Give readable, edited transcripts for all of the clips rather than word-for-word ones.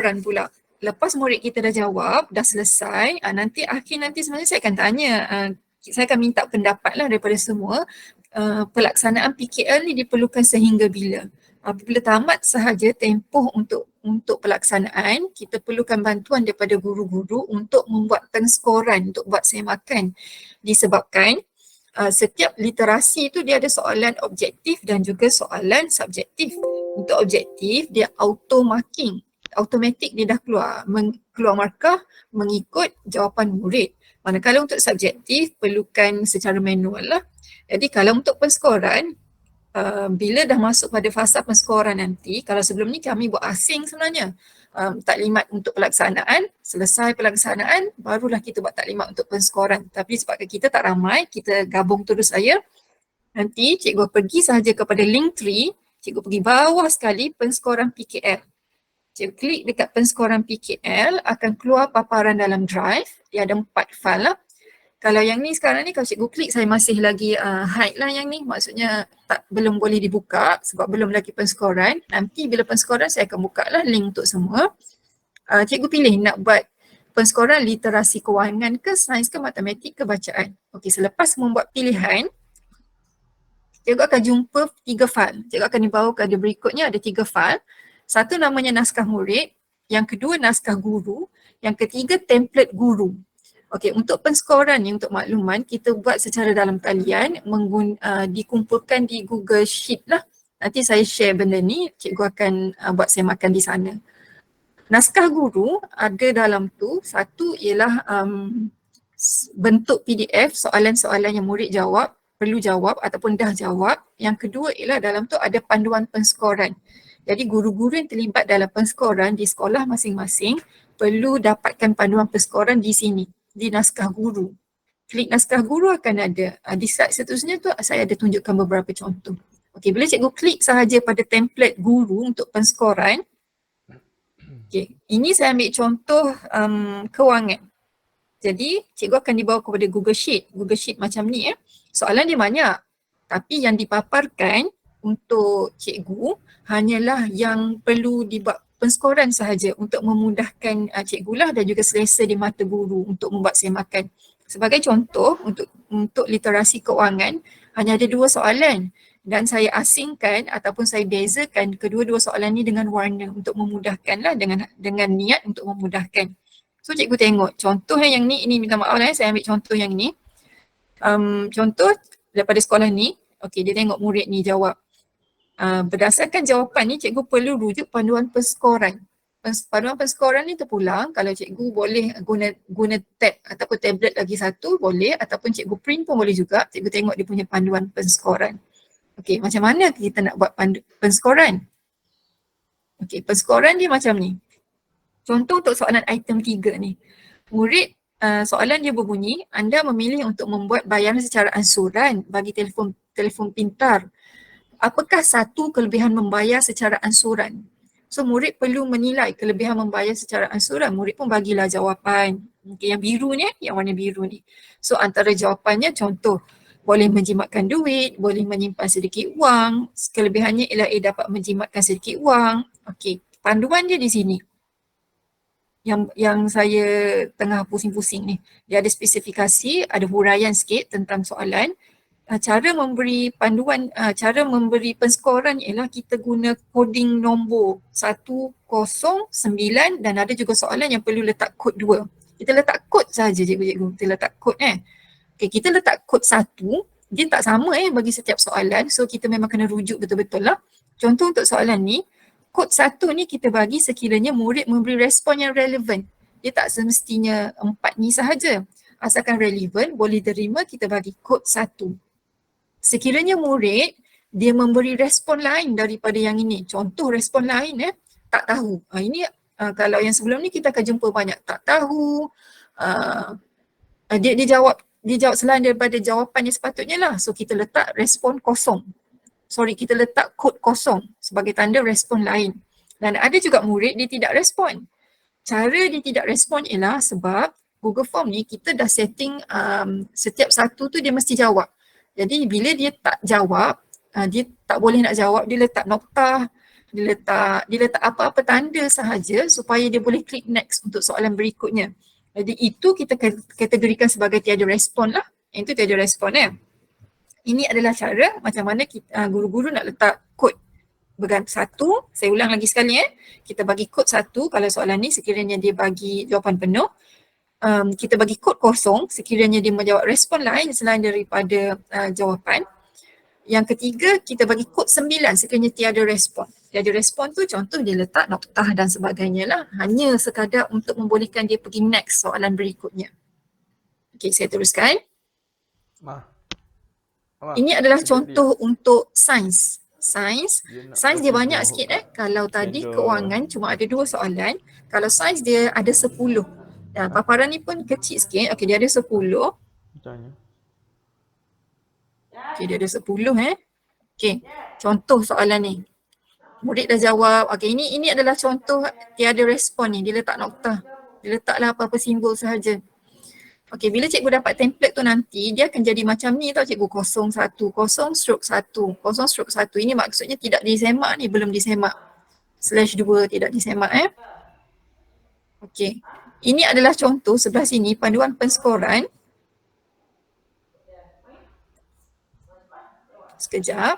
penskoran pula. Lepas murid kita dah jawab, dah selesai, nanti sebenarnya saya akan tanya, saya akan minta pendapat lah daripada semua, pelaksanaan PKL ni diperlukan sehingga bila? Apabila tamat sahaja tempoh untuk pelaksanaan, kita perlukan bantuan daripada guru-guru untuk membuat penskoran, untuk buat semakan. Disebabkan setiap literasi itu dia ada soalan objektif dan juga soalan subjektif. Untuk objektif dia auto marking, automatik dia dah keluar markah mengikut jawapan murid. Manakala untuk subjektif perlukan secara manual lah. Jadi kalau untuk penskoran, bila dah masuk pada fasa penskoran nanti, kalau sebelum ni kami buat asing sebenarnya, taklimat untuk pelaksanaan, selesai pelaksanaan barulah kita buat taklimat untuk penskoran. Tapi sebab kita tak ramai, kita gabung terus saja. Nanti cikgu pergi sahaja kepada link tree, cikgu pergi bawah sekali penskoran PKL. Cikgu klik dekat penskoran PKL, akan keluar paparan dalam drive, dia ada 4 file lah. Kalau yang ni sekarang ni, kalau cikgu klik saya masih lagi hide lah yang ni, maksudnya belum boleh dibuka sebab belum lagi penskoran. Nanti bila penskoran saya akan buka lah link untuk semua. Cikgu pilih nak buat penskoran literasi kewangan ke sains ke matematik ke bacaan. Okey, selepas membuat pilihan, cikgu akan jumpa 3 file. Cikgu akan dibawa ke berikutnya, ada 3 file. Satu namanya naskah murid, yang kedua naskah guru, yang ketiga template guru. Okey, untuk penskoran ni, untuk makluman, kita buat secara dalam talian, dikumpulkan di Google Sheet lah. Nanti saya share benda ni, cikgu akan buat semakan di sana. Naskah guru ada dalam tu, satu ialah bentuk PDF, soalan-soalan yang murid jawab, perlu jawab ataupun dah jawab. Yang kedua ialah dalam tu ada panduan penskoran. Jadi guru-guru yang terlibat dalam penskoran di sekolah masing-masing perlu dapatkan panduan penskoran di sini, di naskah guru. Klik naskah guru akan ada. Di slide seterusnya tu saya ada tunjukkan beberapa contoh. Okey, bila cikgu klik sahaja pada template guru untuk penskoran, okey, ini saya ambil contoh kewangan. Jadi cikgu akan dibawa kepada Google Sheet. Google Sheet macam ni Soalan dia banyak. Tapi yang dipaparkan untuk cikgu hanyalah yang perlu dibuat penskoran sahaja untuk memudahkan cikgu lah dan juga selesa di mata guru untuk membuat semakan. Sebagai contoh untuk literasi keuangan hanya ada 2 soalan dan saya asingkan ataupun saya bezakan kedua-dua soalan ni dengan warna untuk memudahkan lah, dengan niat untuk memudahkan. So cikgu tengok contoh yang ni, ini minta maaf lah saya ambil contoh yang ni. Contoh daripada sekolah ni, okey, dia tengok murid ni jawab. Berdasarkan jawapan ni, cikgu perlu rujuk panduan penskoran. Panduan penskoran ni terpulang, kalau cikgu boleh guna tab ataupun tablet lagi satu boleh, ataupun cikgu print pun boleh juga. Cikgu tengok dia punya panduan penskoran. Okey, macam mana kita nak buat penskoran? Okey, penskoran dia macam ni. Contoh untuk soalan item 3 ni. Murid, soalan dia berbunyi, anda memilih untuk membuat bayaran secara ansuran bagi telefon pintar. Apakah satu kelebihan membayar secara ansuran? So murid perlu menilai kelebihan membayar secara ansuran. Murid pun bagilah jawapan. Okay, yang biru ni, yang warna biru ni. So antara jawapannya contoh, boleh menjimatkan duit, boleh menyimpan sedikit wang, kelebihannya ialah dapat menjimatkan sedikit wang. Okey, panduan dia di sini. Yang saya tengah pusing-pusing ni. Dia ada spesifikasi, ada huraian sikit tentang soalan. Cara memberi panduan, cara memberi penskoran ialah kita guna coding nombor 109 dan ada juga soalan yang perlu letak kod 2. Kita letak kod sahaja cikgu-cikgu, kita letak kod Okay, kita letak kod 1, dia tak sama bagi setiap soalan, so kita memang kena rujuk betul-betul lah. Contoh untuk soalan ni, kod 1 ni kita bagi sekiranya murid memberi respon yang relevan. Dia tak semestinya 4 ni sahaja. Asalkan relevan, boleh terima, kita bagi kod 1. Sekiranya murid dia memberi respon lain daripada yang ini, contoh respon lain tak tahu. Ini kalau yang sebelum ni kita akan jumpa banyak tak tahu, dia jawab selain daripada jawapan yang sepatutnya lah. So kita letak respon kosong. Kita letak kod kosong sebagai tanda respon lain. Dan ada juga murid dia tidak respon. Cara dia tidak respon ialah sebab Google Form ni kita dah setting setiap satu tu dia mesti jawab. Jadi bila dia tak jawab, dia tak boleh nak jawab, dia letak noktah. Dia letak apa-apa tanda sahaja supaya dia boleh klik next untuk soalan berikutnya. Jadi itu kita kategorikan sebagai tiada respon lah. Itu tiada respon Ini adalah cara macam mana guru-guru nak letak kod bergantung satu. Saya ulang lagi sekali kita bagi kod satu kalau soalan ni sekiranya dia bagi jawapan penuh. Kita bagi kod kosong sekiranya dia menjawab respon lain selain daripada jawapan. Yang ketiga, kita bagi kod 9 sekiranya tiada respon. Tiada respon tu contoh dia letak noktah dan sebagainya lah. Hanya sekadar untuk membolehkan dia pergi next soalan berikutnya. Okey, saya teruskan. Ini adalah contoh untuk sains. Sains dia banyak sikit Kalau tadi keuangan cuma ada 2 soalan. Kalau sains dia ada 10. Paparan ni pun kecil sikit. Okey, dia ada 10. Okey, dia ada 10 Okey, contoh soalan ni. Murid dah jawab. Okey, ini adalah contoh tiada respon ni. Dia letak noktah. Dia letaklah apa-apa simbol sahaja. Okey, bila cikgu dapat template tu nanti, dia akan jadi macam ni tau cikgu. 01, 0/1, 0/1. Ini maksudnya tidak disemak ni, belum disemak. /2 tidak disemak Okey, ini adalah contoh sebelah sini panduan penskoran. Sekejap.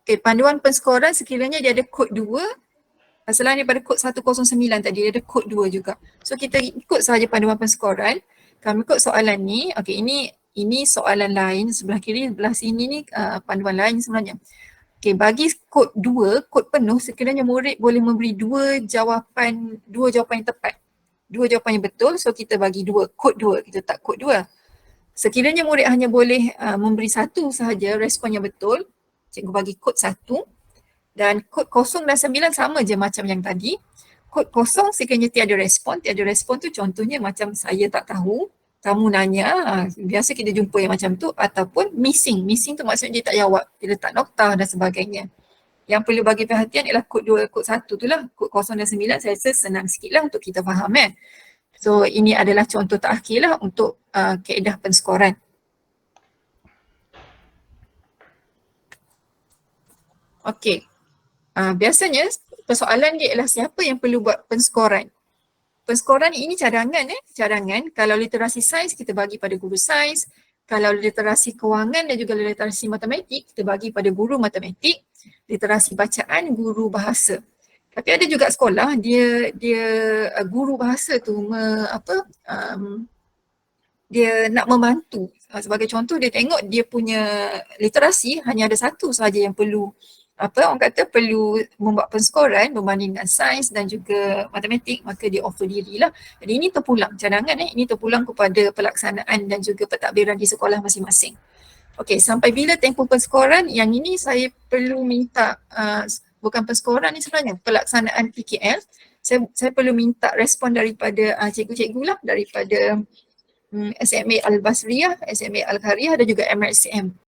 Okey, panduan penskoran sekiranya dia ada kod 2. Selain daripada kod 109 tadi, dia ada kod 2 juga. So kita ikut sahaja panduan penskoran. Kami ikut soalan ni. Okey, ini soalan lain sebelah kiri, sebelah sini ni panduan lain sebenarnya. Okey, bagi kod 2, kod penuh sekiranya murid boleh memberi 2 jawapan yang tepat. 2 jawapan yang betul, so kita bagi 2, kod 2, kita letak kod 2. Sekiranya murid hanya boleh memberi 1 sahaja respon yang betul, cikgu bagi kod 1. Dan kod 0 dan 9 sama je macam yang tadi. Kod 0 sekiranya tiada respon tu contohnya macam saya tak tahu, kamu nanya, biasa kita jumpa yang macam tu, ataupun missing. Missing tu maksudnya dia tak jawab, dia letak noktah dan sebagainya. Yang perlu bagi perhatian ialah kod 2, kod 1 tu lah. Kod 0 dan 9 saya rasa senang sikit lah untuk kita faham So ini adalah contoh terakhir lah untuk kaedah penskoran. Okey. Biasanya persoalan dia ialah siapa yang perlu buat penskoran. Penskoran ini cadangan cadangan. Kalau literasi sains kita bagi pada guru sains, kalau literasi kewangan dan juga literasi matematik kita bagi pada guru matematik, literasi bacaan guru bahasa. Tapi ada juga sekolah dia guru bahasa tu dia nak membantu. Sebagai contoh dia tengok dia punya literasi hanya ada 1 sahaja yang perlu perlu membuat penskoran berbanding dengan sains dan juga matematik, maka dia offer dirilah. Jadi ini terpulang cadangan ini terpulang kepada pelaksanaan dan juga pentadbiran di sekolah masing-masing. Okey, sampai bila tempoh penskoran? Yang ini saya perlu minta bukan penskoran ni sebenarnya, pelaksanaan PKL. Saya perlu minta respon daripada cikgu-cikgu lah, daripada SMA Al-Basriyah, SMA Al-Qariyah dan juga MRCM.